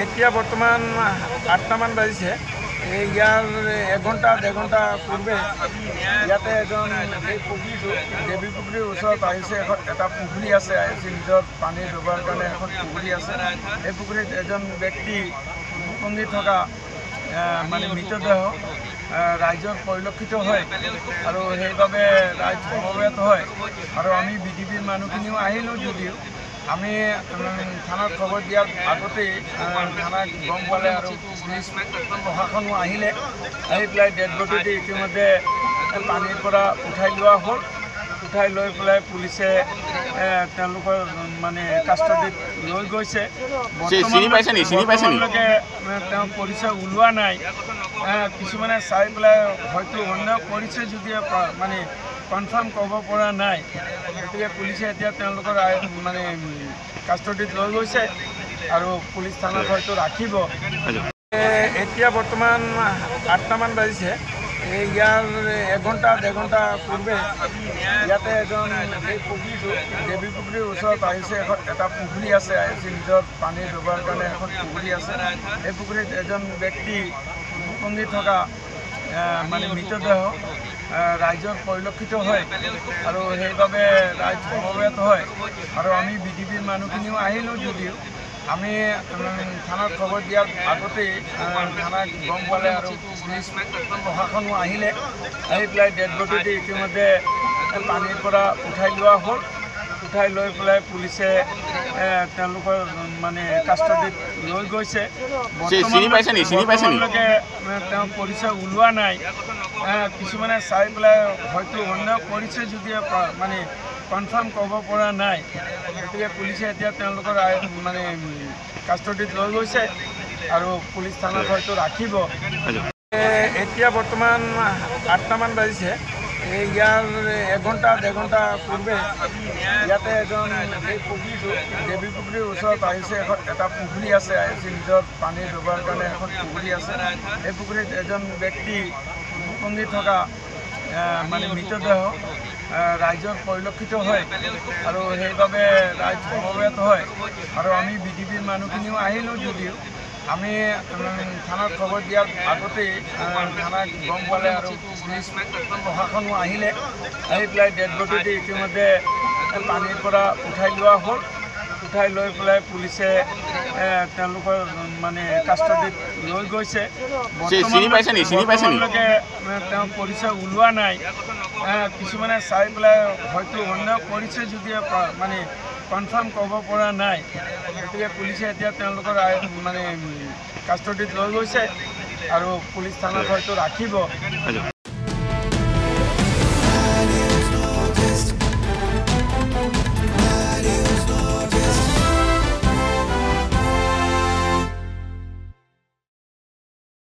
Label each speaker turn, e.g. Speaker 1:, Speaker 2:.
Speaker 1: এতিয়া বৰ্তমান ৮টামান বাজিছে। ইয়াৰ ১ ঘণ্টা ১.৫ ঘণ্টা পূৰ্বে ইয়াতে এজন এই পুখুৰীটো দেৱী পুখুৰীৰ ওচৰত আহিছে। এটা পুখুৰী আছে, নিজৰ পানীৰ ব্যৱহাৰৰ কাৰণে এখন পুখুৰী আছে। এই পুখুৰীত এজন ব্যক্তি উপঙি থকা মানে মৃতদেহ ৰাইজৰ পৰিলক্ষিত হয় আৰু সেইবাবে ৰাইজ সমবেত হয়। আৰু আমি বিজেপিৰ মানুহখিনিও আহিলোঁ যদিও আমি থানাত খবৰ দিয়াৰ আগতেই থানাক গম পালে আৰু পুলিচ প্ৰশাসনো আহিলে। আহি পেলাই ডেড বডিটো ইতিমধ্যে পানীৰ পৰা উঠাই লোৱা হ'ল। উঠাই লৈ পেলাই পুলিচে তেওঁলোকৰ মানে কাষ্টডিত লৈ গৈছে। বৰ্তমানলৈকে তেওঁ পৰিচয় ওলোৱা নাই। কিছুমানে চাই পেলাই হয়তো অন্য পৰিচয় যদিও মানে কনফাৰ্ম ক'ব পৰা নাই। গতিকে পুলিচে এতিয়া তেওঁলোকৰ মানে কাষ্টডিত লৈ গৈছে আৰু পুলিচ থানাত হয়তো ৰাখিব। এতিয়া বৰ্তমান ৮টামান বাজিছে। ইয়াৰ ১ ঘণ্টা ১.৫ ঘণ্টা পূৰ্বে ইয়াতে এজন এই পুখুৰীটো দেৱী পুখুৰীৰ ওচৰত আহিছে। এটা পুখুৰী আছে, নিজৰ পানীৰ ব্যৱহাৰৰ কাৰণে এখন পুখুৰী আছে। এই পুখুৰীত এজন ব্যক্তি উপঙি থকা মানে মৃতদেহ ৰাইজৰ পৰিলক্ষিত হয় আৰু সেইবাবে ৰাইজ সমবেত হয়। আৰু আমি বিজেপিৰ মানুহখিনিও আহিলোঁ যদিও আমি থানাত খবৰ দিয়াৰ আগতেই থানাক গম পালে আৰু পুলিচ প্ৰশাসনো আহিলে। আহি পেলাই ডেড বডিটো ইতিমধ্যে পানীৰ পৰা উঠাই লোৱা হ'ল। উঠাই লৈ পেলাই পুলিচে তেওঁলোকৰ মানে কাষ্টডিত লৈ গৈছে। বৰ্তমানলৈকে তেওঁ পৰিচয় ওলোৱা নাই। কিছুমানে চাই পেলাই হয়তো অন্য পৰিচয় যদিও মানে কনফাৰ্ম ক'ব পৰা নাই। গতিকে পুলিচে এতিয়া তেওঁলোকৰ মানে কাষ্টডিত লৈ গৈছে আৰু পুলিচ থানাত হয়তো ৰাখিব। এতিয়া বৰ্তমান ৮টামান বাজিছে। ইয়াৰ ১ ঘণ্টা ১.৫ ঘণ্টা পূৰ্বে ইয়াতে এজন এই পুখুৰীটো দেৱী পুখুৰীৰ ওচৰত আহিছে। এটা পুখুৰী আছে, নিজৰ পানীৰ ব্যৱহাৰৰ কাৰণে এখন পুখুৰী আছে। এই পুখুৰীত এজন ব্যক্তি উপঙি থকা মানে মৃতদেহ ৰাইজৰ পৰিলক্ষিত হয় আৰু সেইবাবে ৰাইজ সমবেত হয়। আৰু আমি বিজেপিৰ মানুহখিনিও আহিলোঁ যদিও আমি থানাত খবৰ দিয়াৰ আগতেই থানাক গম পালে আৰু পুলিচ প্ৰশাসনো আহিলে। আহি পেলাই ডেড বডিটো ইতিমধ্যে পানীৰ পৰা উঠাই লোৱা হ'ল। উঠাই লৈ পেলাই পুলিচে তেওঁলোকৰ মানে কাষ্টডিত লৈ গৈছে। বৰ্তমানলৈকে তেওঁ পৰিচয় ওলোৱা নাই। কিছুমানে চাই পেলাই হয়তো অন্য পৰিচয় যদিও মানে কনফাৰ্ম ক'ব পৰা নাই। গতিকে পুলিচে এতিয়া তেওঁলোকৰ মানে কাষ্টডিত লৈ গৈছে আৰু পুলিচ থানাত হয়তো ৰাখিব।